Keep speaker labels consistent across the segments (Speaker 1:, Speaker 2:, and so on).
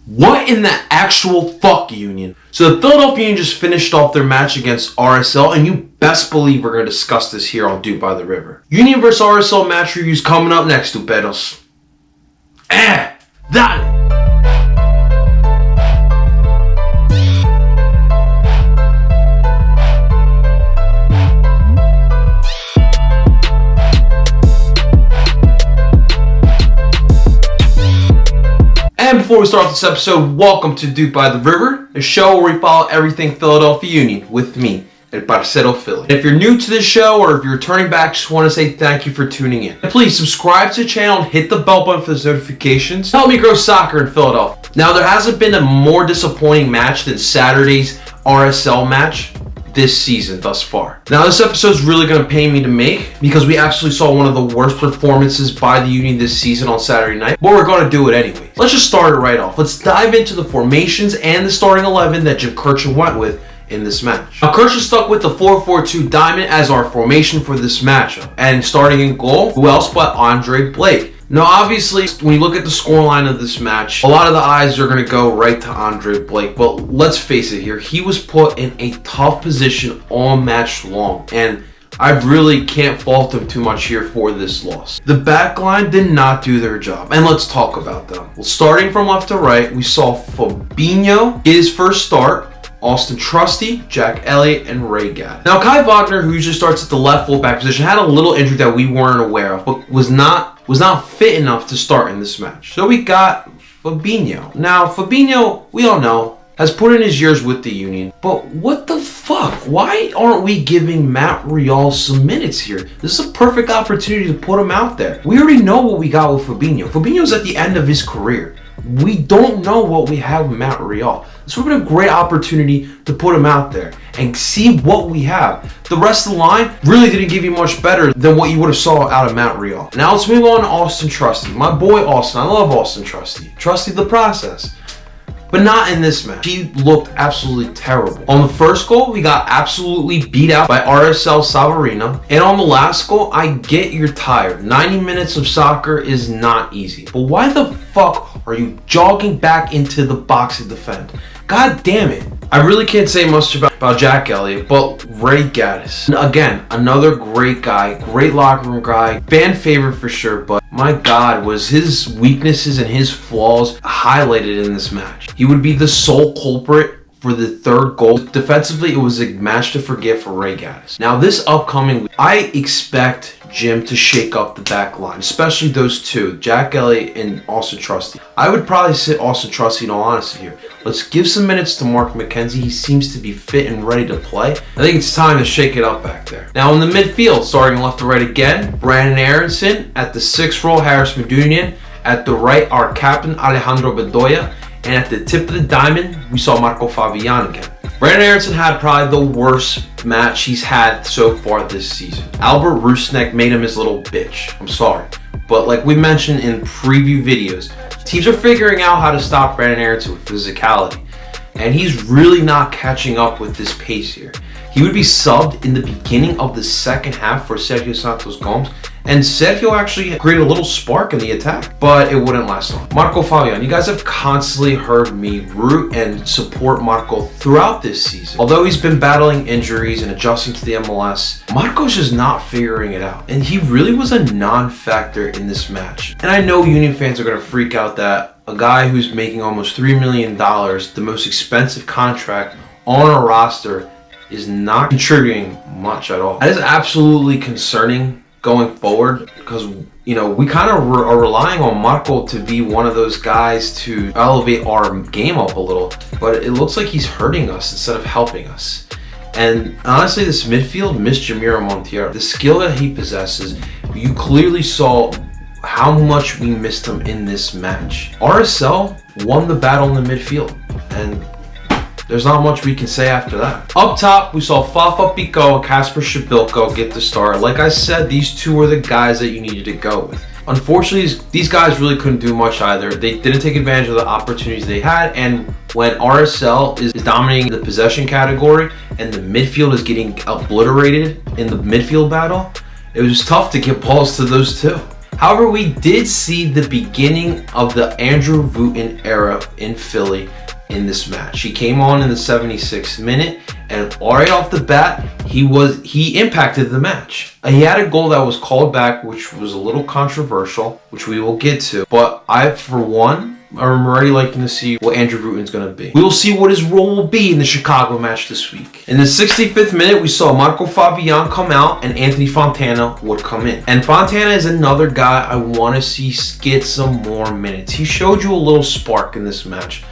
Speaker 1: What in the actual fuck, Union? So the Philadelphia Union just finished off their match against RSL, and you best believe we're going to discuss this here on DOOP By The River. Union vs RSL match reviews coming up next, Duperos. Dale! And before we start this episode, welcome to DOOP By The River, a show where we follow everything Philadelphia Union with me, El Parcero Philly. If you're new to this show or if you're returning back, just want to say thank you for tuning in. And please subscribe to the channel and hit the bell button for those notifications. Help me grow soccer in Philadelphia. Now, there hasn't been a more disappointing match than Saturday's RSL match this season thus far. Now, this episode is really going to pain me to make because we absolutely saw one of the worst performances by the Union this season on Saturday night, but we're going to do it anyway. Let's just start it right off. Let's dive into the formations and the starting 11 that Jim Kirchner went with in this match. Now, Kirchner stuck with the 4-4-2 diamond as our formation for this matchup, and starting in goal, who else but Andre Blake. Now, obviously, when you look at the scoreline of this match, a lot of the eyes are going to go right to Andre Blake, but let's face it here, he was put in a tough position all match long, and I really can't fault him too much here for this loss. The back line did not do their job, and let's talk about them. Well, starting from left to right, we saw Fabinho get his first start, Austin Trusty, Jack Elliott, and Ray Gaddis. Now, Kai Wagner, who usually starts at the left fullback position, had a little injury that we weren't aware of, but was not fit enough to start in this match. So we got Fabinho. Now, Fabinho, we all know, has put in his years with the Union, but what the fuck? Why aren't we giving Matt Real some minutes here? This is a perfect opportunity to put him out there. We already know what we got with Fabinho. Fabinho's at the end of his career. We don't know what we have with Matt Real. This would have been a great opportunity to put him out there and see what we have. The rest of the line really didn't give you much better than what you would have saw out of Matt Real. Now let's move on to Austin Trusty. My boy Austin. I love Austin Trusty. Trusty the process. But not in this match. He looked absolutely terrible. On the first goal, we got absolutely beat out by RSL Savarino. And on the last goal, I get you're tired. 90 minutes of soccer is not easy. But why the fuck are you jogging back into the box to defend? God damn it. I really can't say much about Jack Elliott, but Ray Gaddis. Again, another great guy, great locker room guy, fan favorite for sure, but my God, was his weaknesses and his flaws highlighted in this match. He would be the sole culprit for the third goal. Defensively, it was a match to forget for Ray Gaddis. Now, this upcoming week, I expect Jim to shake up the back line, especially those two, Jack Elliott and Austin Trusty. I would probably sit Austin Trusty in all honesty here. Let's give some minutes to Mark McKenzie. He seems to be fit and ready to play. I think it's time to shake it up back there. Now in the midfield, starting left to right again, Brandon Aronson. At the 6th row, Harris Medunian. At the right, our captain, Alejandro Bedoya. And at the tip of the diamond, we saw Marco Fabian again. Brandon Aronson had probably the worst match he's had so far this season. Albert Rusnak made him his little bitch. I'm sorry. But like we mentioned in preview videos, teams are figuring out how to stop Brandon Aronson with physicality. And he's really not catching up with this pace here. He would be subbed in the beginning of the second half for Sergio Santos Gomes, and Sergio actually created a little spark in the attack, but it wouldn't last long. Marco Fabian, you guys have constantly heard me root and support Marco throughout this season. Although he's been battling injuries and adjusting to the MLS, Marco's just not figuring it out, and he really was a non-factor in this match. And I know Union fans are going to freak out that a guy who's making almost $3 million, the most expensive contract on a roster, is not contributing much at all. That is absolutely concerning going forward because, you know, we kind of are relying on Marco to be one of those guys to elevate our game up a little, but it looks like he's hurting us instead of helping us. And honestly, this midfield missed Jamiro Montiero. The skill that he possesses, you clearly saw how much we missed him in this match. RSL won the battle in the midfield, and there's not much we can say after that. Up top, we saw Fafa Pico and Kasper Shabilko get the start. Like I said, these two were the guys that you needed to go with. Unfortunately, these guys really couldn't do much either. They didn't take advantage of the opportunities they had, and when RSL is dominating the possession category and the midfield is getting obliterated in the midfield battle, it was tough to get balls to those two. However, we did see the beginning of the Andrew Wooten era in Philly in this match. He came on in the 76th minute, and right off the bat, he impacted the match. He had a goal that was called back, which was a little controversial, which we will get to. But I, for one, I'm already liking to see what Andrew Wooten's going to be. We will see what his role will be in the Chicago match this week. In the 65th minute, we saw Marco Fabian come out and Anthony Fontana would come in. And Fontana is another guy I want to see get some more minutes. He showed you a little spark in this match.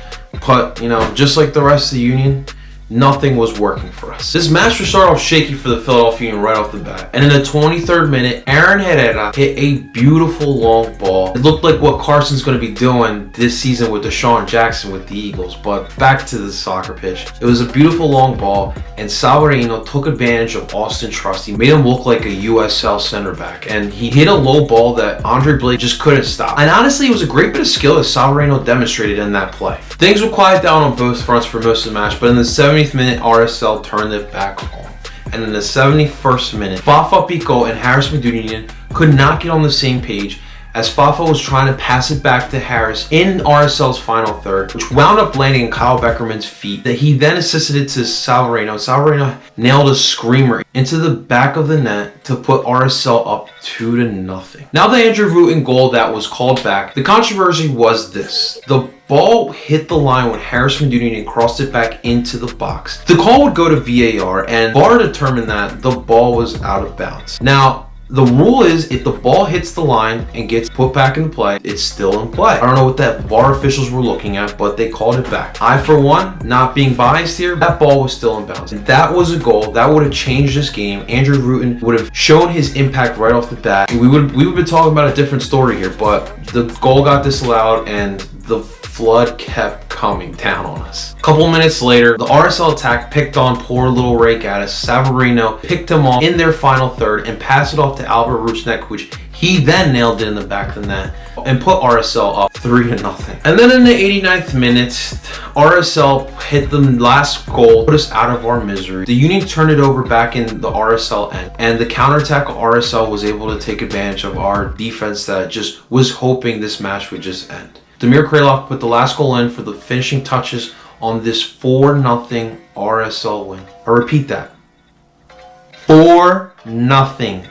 Speaker 1: But, you know, just like the rest of the Union, nothing was working for us. This match will start off shaky for the Philadelphia Union right off the bat. And in the 23rd minute, Aaron Herrera hit a beautiful long ball. It looked like what Carson's going to be doing this season with Deshaun Jackson with the Eagles. But back to the soccer pitch. It was a beautiful long ball, and Savarino took advantage of Austin Trust. He made him look like a USL center back. And he hit a low ball that Andre Blake just couldn't stop. And honestly, it was a great bit of skill that Savarino demonstrated in that play. Things will quiet down on both fronts for most of the match, but in the 70th minute, RSL turned it back on. And in the 71st minute, Fafa Pico and Harris Medunian could not get on the same page, as Fafa was trying to pass it back to Harris in RSL's final third, which wound up landing in Kyle Beckerman's feet, that he then assisted it to Savarino. Savarino nailed a screamer into the back of the net to put RSL up 2-0. Now the Andrew Wooten goal that was called back, the controversy was this. The ball hit the line when Harris Medunian crossed it back into the box. The call would go to VAR, and VAR determined that the ball was out of bounds. Now, the rule is if the ball hits the line and gets put back into play, it's still in play. I don't know what that VAR officials were looking at, but they called it back. I, for one, not being biased here, that ball was still in bounds. And that was a goal. That would have changed this game. Andrew Wooten would have shown his impact right off the bat. We would have been talking about a different story here, but the goal got disallowed and the flood kept coming down on us. A couple minutes later, the RSL attack picked on poor little Ray Gaddis. Savarino picked him off in their final third and passed it off to Albert Rusnak, which he then nailed it in the back of the net and put RSL up 3-0. And then in the 89th minute, RSL hit the last goal, put us out of our misery. The Union turned it over back in the RSL end, and the counterattack of RSL was able to take advantage of our defense that just was hoping this match would just end. Damir Kralov put the last goal in for the finishing touches on this 4-0 RSL win. I repeat that. 4-0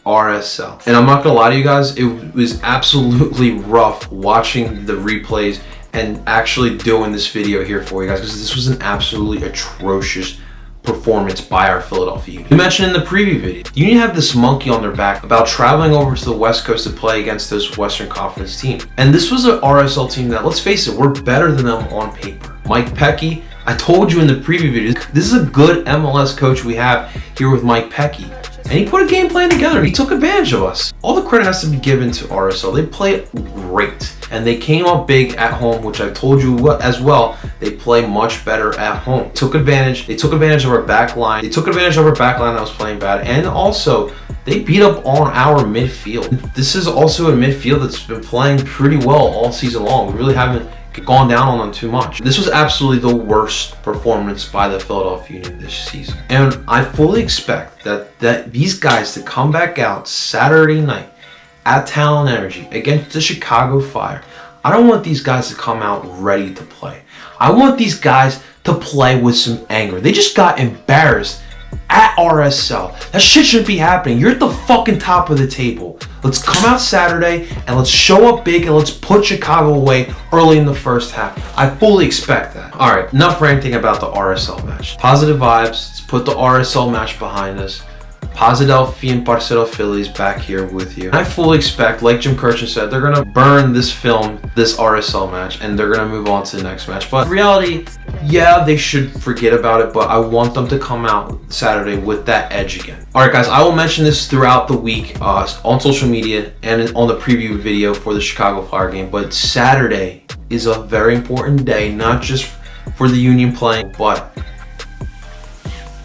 Speaker 1: RSL. And I'm not gonna lie to you guys, it was absolutely rough watching the replays and actually doing this video here for you guys, because this was an absolutely atrocious performance by our Philadelphia Union. We mentioned in the preview video, the Union have this monkey on their back about traveling over to the West Coast to play against this Western Conference team. And this was an RSL team that, let's face it, we're better than them on paper. Mike Pecky, I told you in the preview video, this is a good MLS coach we have here with Mike Pecky. And he put a game plan together. He took advantage of us. All the credit has to be given to RSL. They played great. And they came up big at home, which I told you as well. They play much better at home. They took advantage of our back line. They took advantage of our back line that was playing bad. And also, they beat up on our midfield. This is also a midfield that's been playing pretty well all season long. We really haven't gone down on them too much. This was absolutely the worst performance by the Philadelphia Union this season. And I fully expect that these guys to come back out Saturday night at Talent Energy against the Chicago Fire. I don't want these guys to come out ready to play. I want these guys to play with some anger. They just got embarrassed at RSL. That shit shouldn't be happening. You're at the fucking top of the table. Let's come out Saturday and let's show up big and let's put Chicago away early in the first half. I fully expect that. All right, enough ranting about the RSL match. Positive vibes. Let's put the RSL match behind us. Posidelphia and Parcero Phillies back here with you. I fully expect, like Jim Kirchin said, they're going to burn this film, this RSL match, and they're going to move on to the next match. But in reality, yeah, they should forget about it, but I want them to come out Saturday with that edge again. All right, guys, I will mention this throughout the week on social media and on the preview video for the Chicago Fire game, but Saturday is a very important day, not just for the Union playing, but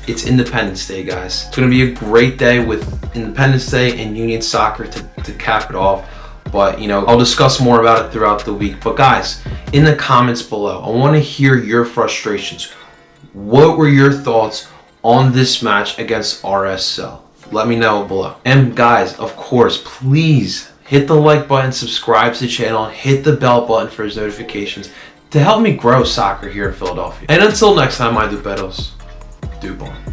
Speaker 1: it's Independence Day, guys. It's going to be a great day with Independence Day and Union Soccer to cap it off. But, you know, I'll discuss more about it throughout the week. But, guys, in the comments below, I want to hear your frustrations. What were your thoughts on this match against RSL? Let me know below. And, guys, of course, please hit the like button, subscribe to the channel, and hit the bell button for his notifications to help me grow soccer here in Philadelphia. And until next time, my Duperos, Doop on.